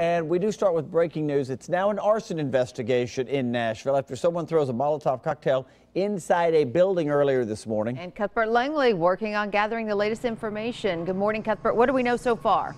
And we do start with breaking news. It's now an arson investigation in Nashville after someone throws a Molotov cocktail inside a building earlier this morning. And Cuthbert Langley working on gathering the latest information. Good morning, Cuthbert. What do we know so far?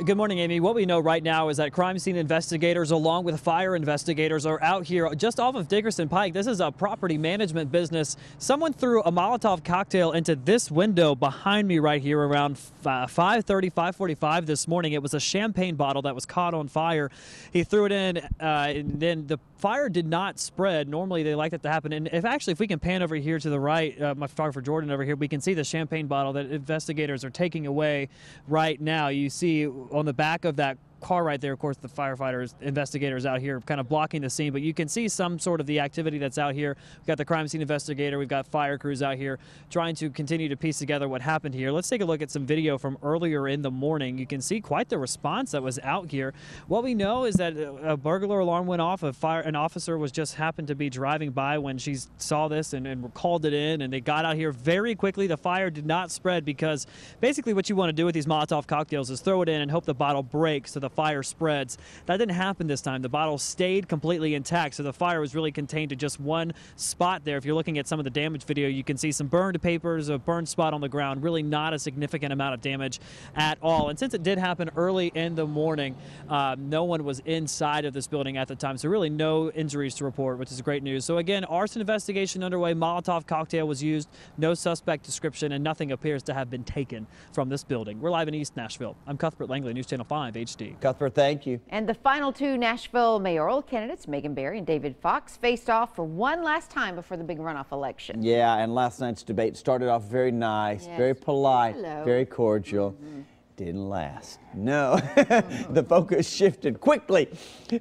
Good morning, Amy. What we know right now is that crime scene investigators along with fire investigators are out here just off of Dickerson Pike. This is a property management business. Someone threw a Molotov cocktail into this window behind me right here around 5:30, 5:45 this morning. It was a champagne bottle that was caught on fire. He threw it in and then the fire did not spread. Normally they like that to happen. And if we can pan over here to the right, my photographer Jordan over here, we can see the champagne bottle that investigators are taking away right now. You see on the back of that car right there, of course, the firefighters, investigators out here kind of blocking the scene, but you can see some sort of the activity that's out here. We've got the crime scene investigator, we've got fire crews out here trying to continue to piece together what happened here. Let's take a look at some video from earlier in the morning. You can see quite the response that was out here. What we know is that a burglar alarm went off. An officer was just happened to be driving by when she saw this and called it in, and they got out here very quickly. The fire did not spread because basically what you want to do with these Molotov cocktails is throw it in and hope the bottle breaks so the fire spreads. That didn't happen this time. The bottle stayed completely intact, so the fire was really contained to just one spot there. If you're looking at some of the damage video, you can see some burned papers, a burned spot on the ground, really not a significant amount of damage at all. And since it did happen early in the morning, no one was inside of this building at the time, so really no injuries to report, which is great news. So again, arson investigation underway. Molotov cocktail was used, no suspect description, and nothing appears to have been taken from this building. We're live in East Nashville. I'm Cuthbert Langley, News Channel 5 HD. Cuthbert, thank you. And the final two Nashville mayoral candidates, Megan Barry and David Fox, faced off for one last time before the big runoff election. Yeah, and last night's debate started off very nice, very polite, very cordial. Didn't last. No. The focus shifted quickly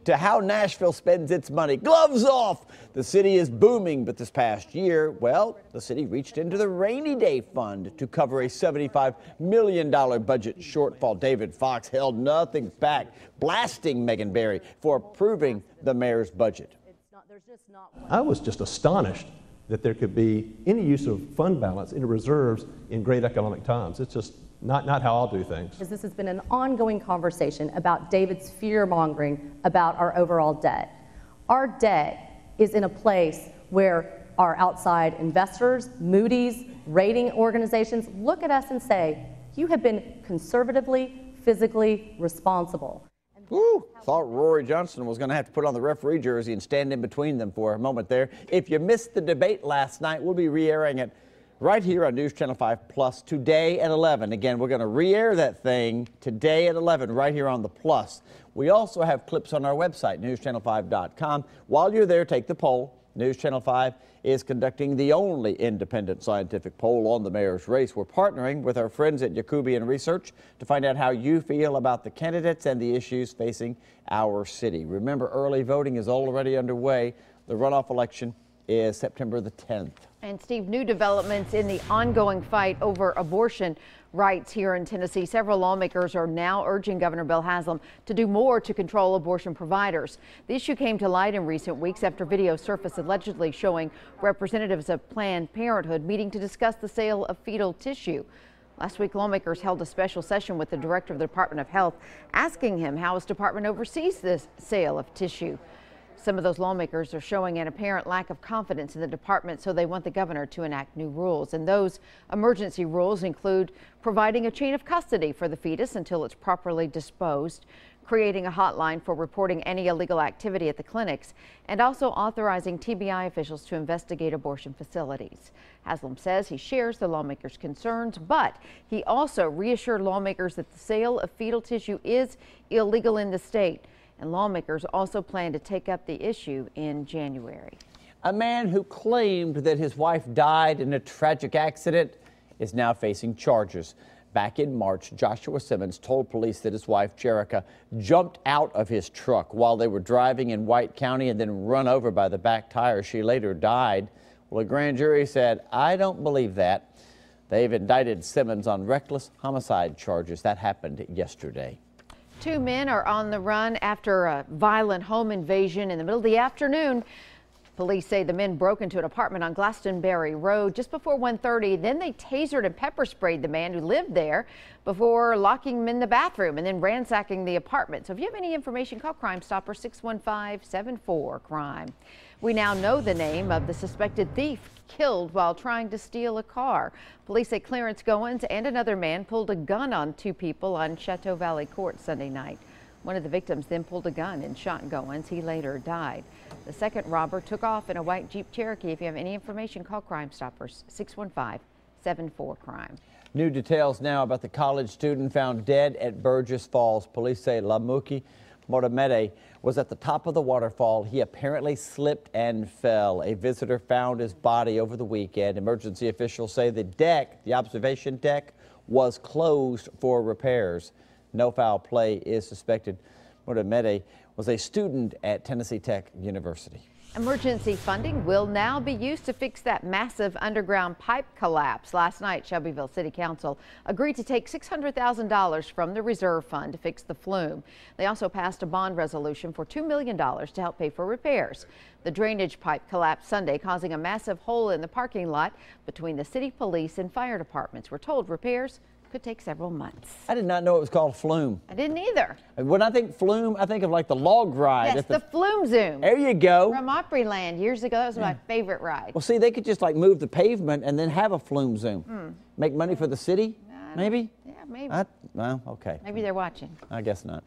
to how Nashville spends its money. Gloves off! The city is booming, but this past year, well, the city reached into the rainy day fund to cover a $75 million budget shortfall. David Fox held nothing back, blasting Megan Barry for approving the mayor's budget. I was just astonished that there could be any use of fund balance in reserves in great economic times. It's just not how I'll do things. This has been an ongoing conversation about David's fear-mongering about our overall debt. Our debt is in a place where our outside investors, Moody's, rating organizations look at us and say, you have been conservatively, physically responsible. Ooh, thought Rory Johnson was going to have to put on the referee jersey and stand in between them for a moment there. If you missed the debate last night, we'll be re-airing it right here on News Channel 5 Plus today at 11. Again, we're going to re-air that thing today at 11 right here on the Plus. We also have clips on our website, newschannel5.com. While you're there, take the poll. News Channel 5 is conducting the only independent scientific poll on the mayor's race. We're partnering with our friends at Jacobian Research to find out how you feel about the candidates and the issues facing our city. Remember, early voting is already underway. The runoff election is September the 10th. And Steve, new developments in the ongoing fight over abortion rights here in Tennessee. Several lawmakers are now urging Governor Bill Haslam to do more to control abortion providers. The issue came to light in recent weeks after video surfaced allegedly showing representatives of Planned Parenthood meeting to discuss the sale of fetal tissue. Last week, lawmakers held a special session with the director of the Department of Health, asking him how his department oversees this sale of tissue. Some of those lawmakers are showing an apparent lack of confidence in the department, so they want the governor to enact new rules. And those emergency rules include providing a chain of custody for the fetus until it's properly disposed, creating a hotline for reporting any illegal activity at the clinics, and also authorizing TBI officials to investigate abortion facilities. Haslam says he shares the lawmakers' concerns, but he also reassured lawmakers that the sale of fetal tissue is illegal in the state. And lawmakers also plan to take up the issue in January. A man who claimed that his wife died in a tragic accident is now facing charges. Back in March, Joshua Simmons told police that his wife, Jerica, jumped out of his truck while they were driving in White County and then run over by the back tire. She later died. Well, a grand jury said, I don't believe that. They've indicted Simmons on reckless homicide charges. That happened yesterday. Two men are on the run after a violent home invasion in the middle of the afternoon. Police say the men broke into an apartment on Glastonbury Road just before 1:30. Then they tasered and pepper sprayed the man who lived there before locking him in the bathroom and then ransacking the apartment. So if you have any information, call Crime Stopper 615-74-CRIME. We now know the name of the suspected thief killed while trying to steal a car. Police say Clarence Goins and another man pulled a gun on two people on Chateau Valley Court Sunday night. One of the victims then pulled a gun and shot Goins. He later died. The second robber took off in a white Jeep Cherokee. If you have any information, call Crime Stoppers 615-74-CRIME. New details now about the college student found dead at Burgess Falls. Police say Lamuki Motamede was at the top of the waterfall. He apparently slipped and fell. A visitor found his body over the weekend. Emergency officials say the deck, the observation deck, was closed for repairs. No foul play is suspected. Motamede was a student at Tennessee Tech University. Emergency funding will now be used to fix that massive underground pipe collapse. Last night, Shelbyville City Council agreed to take $600,000 from the reserve fund to fix the flume. They also passed a bond resolution for $2 million to help pay for repairs. The drainage pipe collapsed Sunday, causing a massive hole in the parking lot between the city police and fire departments. We're told repairs could take several months. I did not know it was called flume. I didn't either. When I think flume, I think of like the log ride. Yes, the Flume Zoom. There you go. From Opryland years ago. That was my favorite ride. Well, see, they could just like move the pavement and then have a flume zoom. Make money for the city, maybe? Yeah, maybe. Well, okay. Maybe they're watching. I guess not.